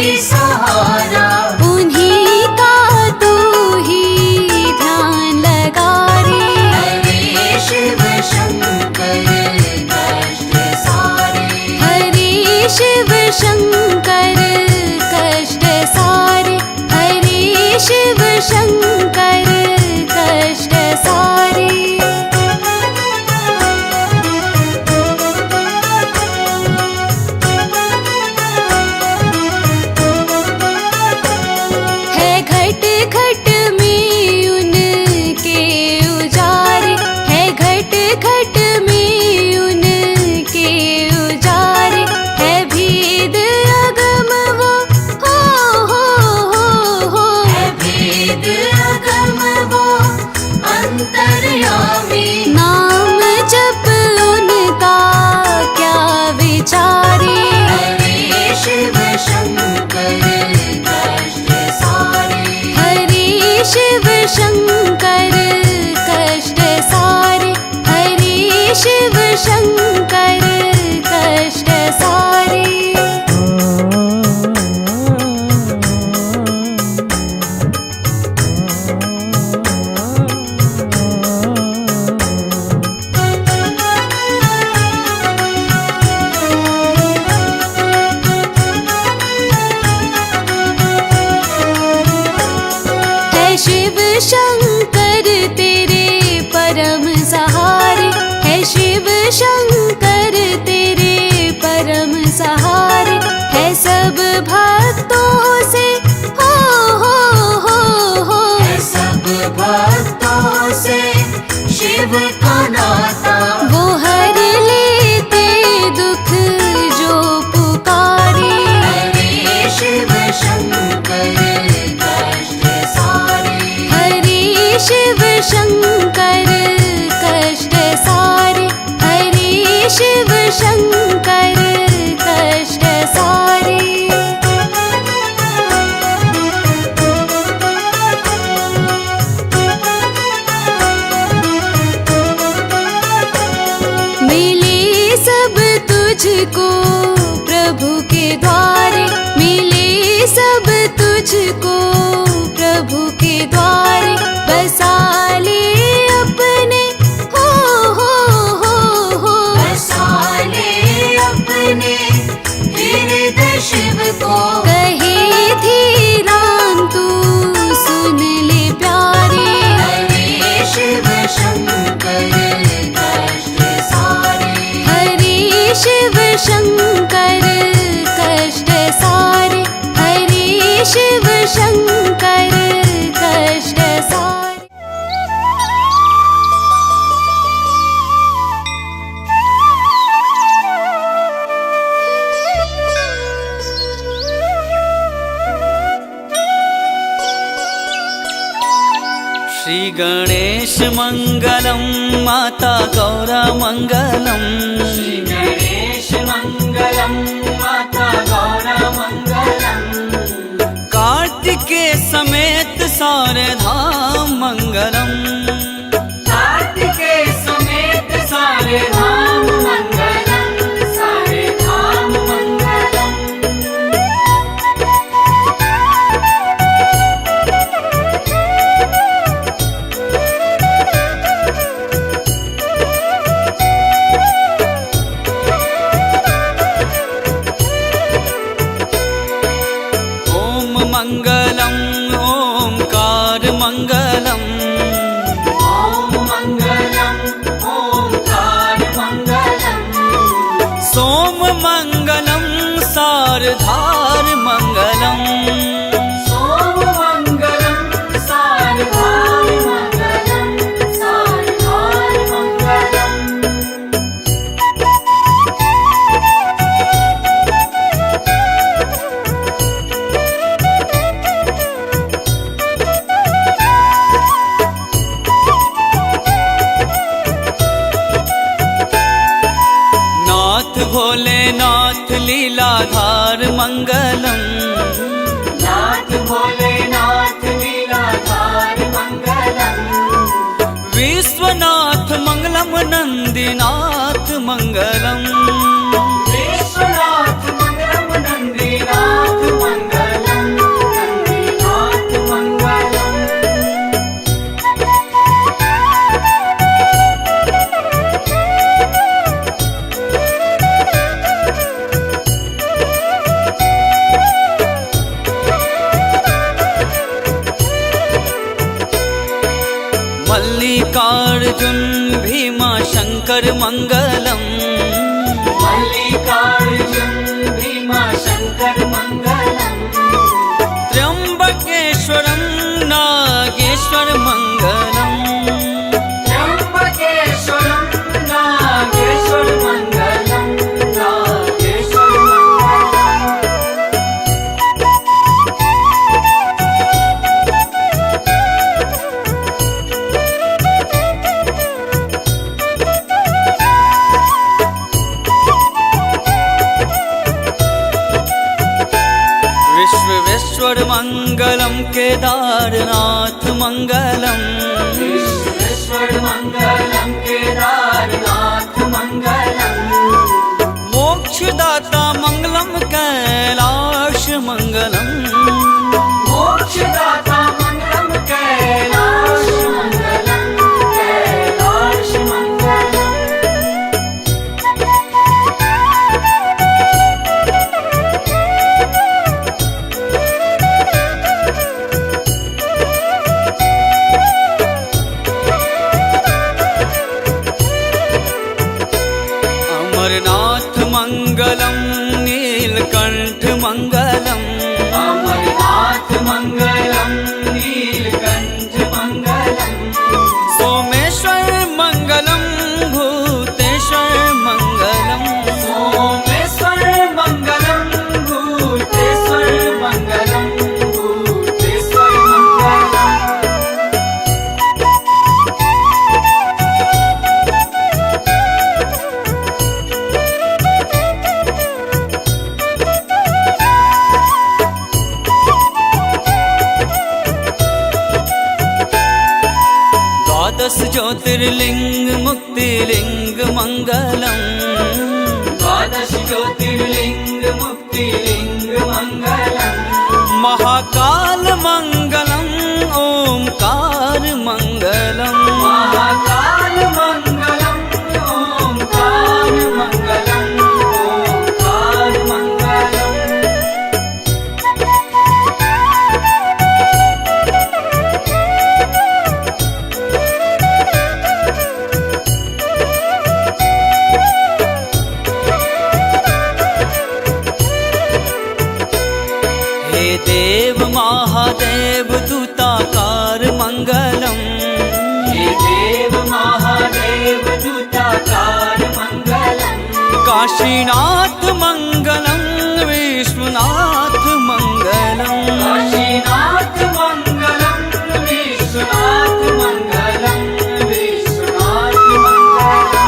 कोई सहारा, उन्हीं का तू ही ध्यान लगा रे। हरे शिव शंकर कष्ट सारे, हरे शिव शंकर कष्ट सारे, हरे शिव शंकर कष्ट सारे। है घट घट में उनके उजारे, है घट घट में उनके उजारे, है भेद अगम वो हो। है भेद अगम वो अंतर्यामी, नाम जप उनका क्या विचारे। हरे शिव शंकर कष्ट सारे, हरे शिव शंकर कष्ट सारे, हरे शिव शंकर कष्ट सारे। है शिव शंकर तेरे परम सहारे, है शिव शंकर तेरे परम सहारे, है सब भक्तों से हो। है सब भक्तों से शिव का नाता, वो हर लेते दुख जो पुकारे। हरे शिव शंकर कष्ट सारे, हरे शिव शंकर कष्ट सारे, हरे शिव शंकर कष्ट सारे। मिले सब तुझको प्रभु के द्वारे, मिले सब तुझको प्रभु के द्वारे, बसा ले अपने हो। बसा ले अपने हृदय शिव को, कहे धीरान तू सुन ले प्यारे। हरे शिव शंकर कष्ट सारे, हरे शिव शंकर कष्ट सारे, हरे शिव शंकर कष्ट सारे। श्री गणेश मंगलम माता गौरा मंगलम, श्री गणेश मंगलम माता गौरा मंगलम, कार्तिकेय समेत सारे धाम मंगलम, कार्तिकेय समेत सारे धाम मंगलम, सारे धाम मंगलम। मंगलम ओंकार मंगलम, ओम मंगलम ओंकार मंगलम, सोम मंगलम सारधार मंगलम, सोम मंगलम सारधार मंगलम, सारधार मंगलम। भोलेनाथ लीलाधार मंगलम, नाथ भोलेनाथ लीलाधार मंगलम, विश्वनाथ मंगलम नंदीनाथ मंगलम, विश्वनाथ मंगलम नंदीनाथ मंगलम। शंकर मंगलम। मल्लिकार्जुन भीमाशंकर मंगलम। त्र्यंबकेश्वरम नागेश्वर मंगलम। त्र्यंबकेश्वरम नागेश्वर मंगलम। नागेश्वर मंगलम। विश्वेश्वर मंगलम केदारनाथ मंगलम। विश्वेश्वर मंगलम केदारनाथ मंगलम। मोक्षदाता मंगलम कैलाश मंगलम। मोक्षदाता मंगलम कैलाश मंगलम। कैलाश मंगलम। अमरनाथ मंगलम नीलकंठ मंगलम। अमरनाथ मंगलम नीलकंठ मंगलम। सोमेश्वर मंगलम भूतेश्वर मंगलम। सोमेश्वर मंगलम भूतेश्वर मंगलम। भूतेश्वर मंगलम। द्वादश ज्योतिर्लिंग मुक्तिलिंग मंगलम। द्वादश ज्योतिर्लिंग मुक्तिलिंग मंगलम। महाकाल मंगलम ओमकार मंगलम। महाकाल मंगलम। ओंकार मंगलम। ओंकार मंगलम। हे देव महादेव दूताकार मंगलम। हे देव महादेव दूताकार मंगलम। काशीनाथ मंगलम विश्वनाथ मंगलम। काशीनाथ मंगलम। विश्वनाथ मंगलम। विश्वनाथ मंगलम।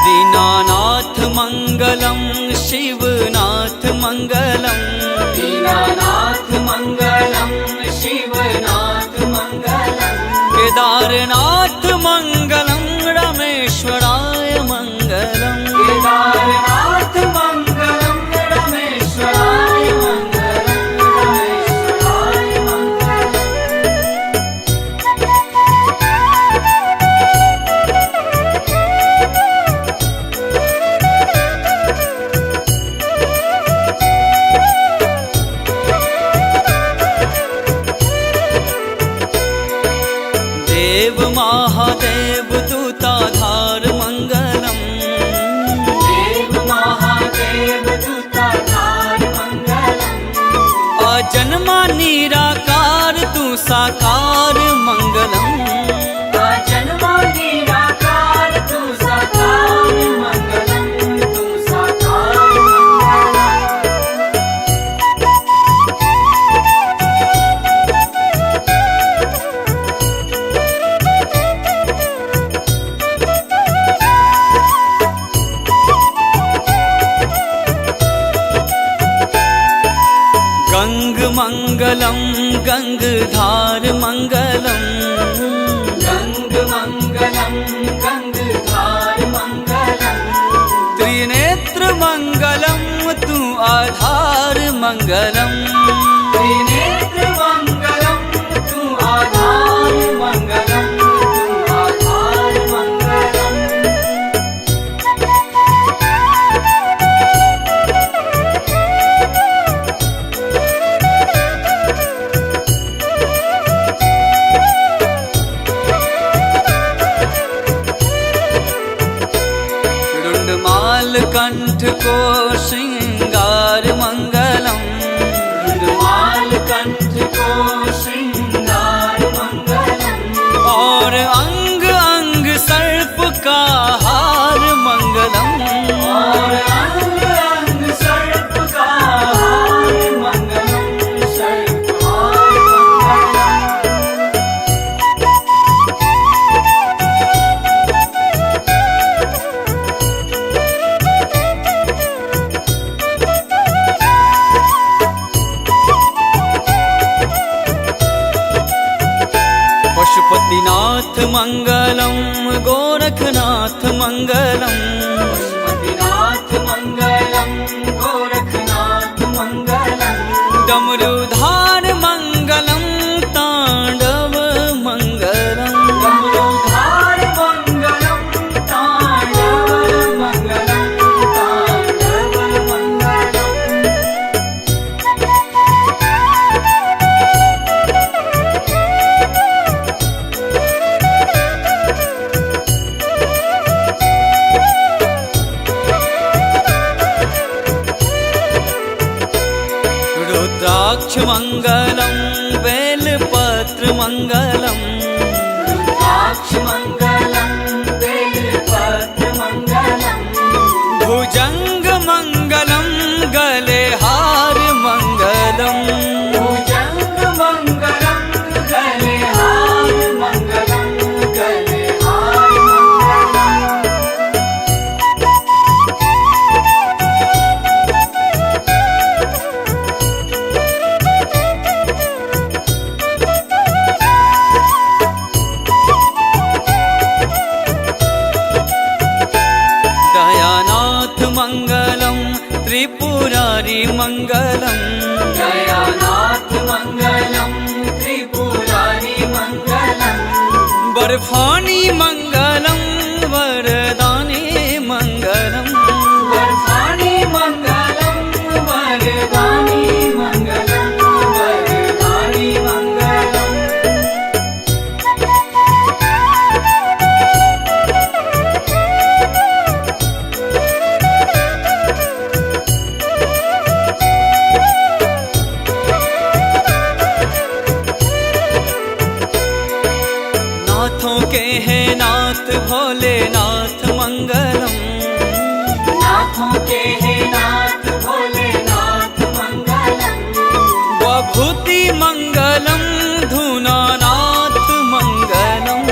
दीनानाथ मंगलम शिवनाथ मंगलम। दीनानाथ मंगलम। शिवनाथ मंगलम। केदारनाथ मंगलम रामेश्वराय मंगलम। केदारनाथ मंगलम। रामेश्वराय मंगलम। रामेश्वराय मंगलम। देव महादेव दूताधार मंगलम। देव महादेव दूताधार मंगलम। अजन्मा निराकार तू साकार मंगलम। अजन्मा निराकार तू साकार मंगलम। तू साकार मंगलम। गंग मंगलम गंगधार मंगलम। गंग मंगलम। गंगधार मंगलम। त्रिनेत्र मंगलम तू आधार मंगलम। त्रिनेत्र मंगलम। तू आधार मंगलम। तू आधार मंगलम। मङ्गलं गोरखनाथ मङ्गलम् पशुपतिनाथ मङ्गलं गोरखनाथ मङ्गलं डमरुधार मङ्गलं ताण्डव मङ्गलम् डमरुधार मङ्गलं ताण्डव मङ्गलं ताण्डव मङ्गलम् रुद्राक्ष मङ्गलं बेलपत्र मङ्गलम् रुद्राक्ष मङ्गलं बेलपत्र मङ्गलं भुजङ्ग मङ्गलं गले हार मङ्गलम् भुजङ्ग मङ्गलं गले हार मङ्गलं गले हार मङ्गलम् दयानाथ मङ्गलं त्रिपुरारी मङ्गलम् दयानाथ मङ्गलं त्रिपुरारी मङ्गलं बर्फाणि मङ्गलं वरदाने मङ्गलम् वरदानि मङ्गलं वरदानि मङ्गलं वरदानि मङ्गलम् नाथों के हैं नाथ भोलेनाथ मङ्गलम् नाथों के हे नाथ भोलेनाथ मङ्गलं वभूति मङ्गलं धुनानाथ मङ्गलम्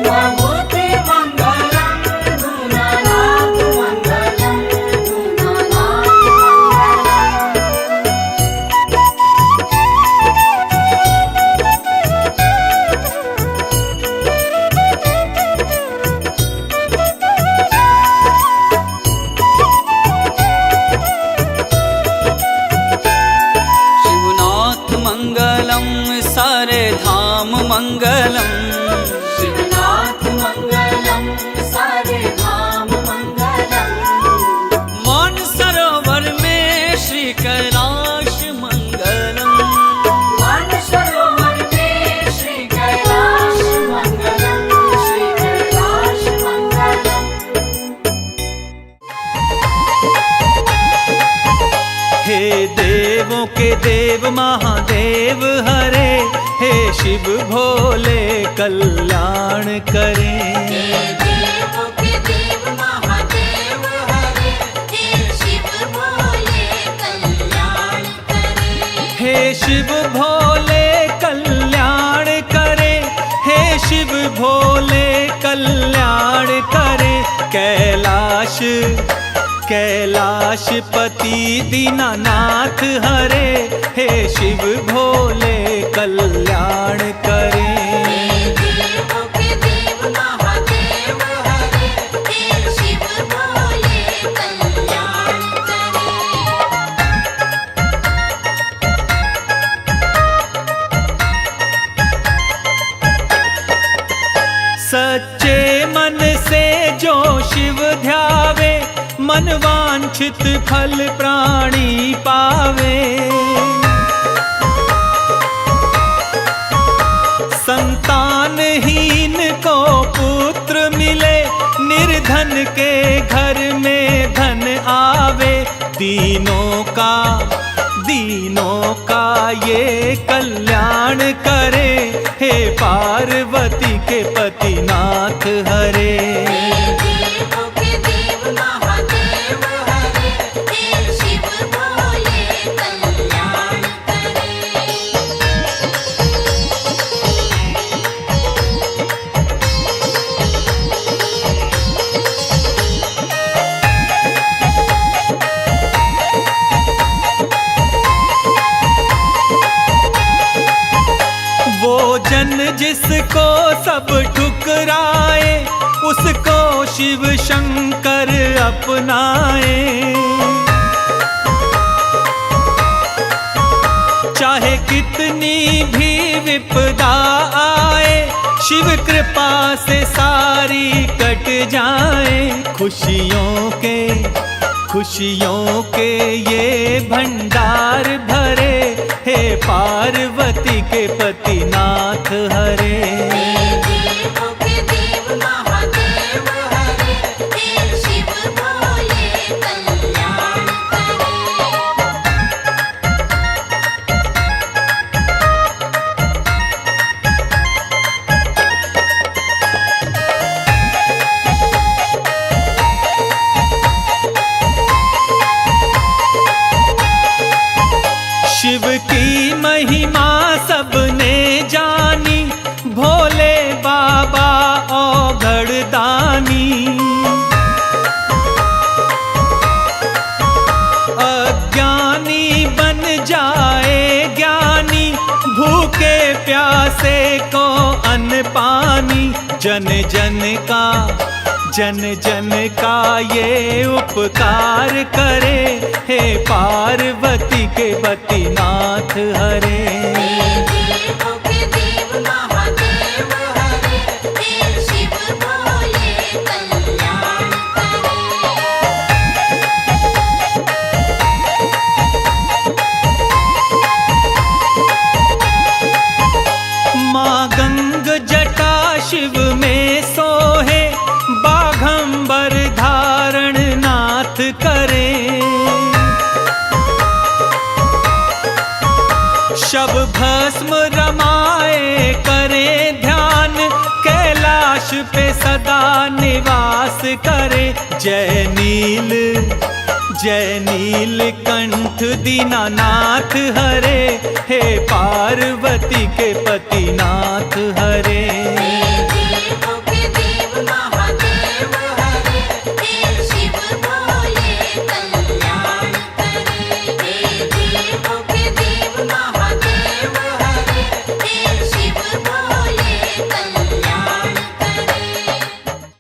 विभूति मङ्गलं धूनानाथ मङ्गलं धूनानाथ मङ्गलम् शिवनाथ मङ्गलं सारे धाम मङ्गलम् शिवनाथ मङ्गलं सारे धाम मङ्गलं मानसरोवर में श्री कैलाश मङ्गलम् मानसरोवर में श्री कैलाश मङ्गलं श्री कैलाश मङ्गलम् हे देवों के देव महादेव हरे, हे शिव भोले कल्याण करें। देवों के देव महादेव हरे, हे शिव भोले कल्याण करे। हे शिव भोले कल्याण करे, हे शिव भोले कल्याण करे। कैलाशपति दीनानाथ हरे, हे शिव भोले कल्याण करे। देवों के देव महादेव हरे, हे शिव भोले कल्याण करे। सच्चे मन से जो शिव ध्यावे, मन वांछित फल प्राणी पावे। संतानहीन को पुत्र मिले, निर्धन के घर में धन आवे। दीनों का ये कल्याण करे, हे पार्वती के पतिनाथ हरे। देवों के देव महादेव हरे, हे शिव भोले कल्याण करे। जन जिसको सब ठुकराए, उसको शिव शंकर अपनाए। चाहे कितनी भी विपदा आए, शिव कृपा से सारी कट जाए। खुशियों के ये भंडार भरे, हे पार्वती के पति नाथ हरे। देवों के देव महादेव हरे, हे शिव भोले कल्याण करे। शिव की महिमा सबने जानी, भोले बाबा औघड़ दानी। अज्ञानी बन जाए ज्ञानी, भूखे प्यासे को अन्न पानी। जन जन का ये उपकार करे, हे पार्वती के पति नाथ हरे। देवों के देव महादेव हरे, हे शिव भोले कल्याण करे। माँ गंग जटा शिव में सोहे, बाघंबर धारण नाथ करे। शब भस्म रमाए करे ध्यान, कैलाश पे सदा निवास करे। जय नील कंठ दीनानाथ हरे, हे पार्वती के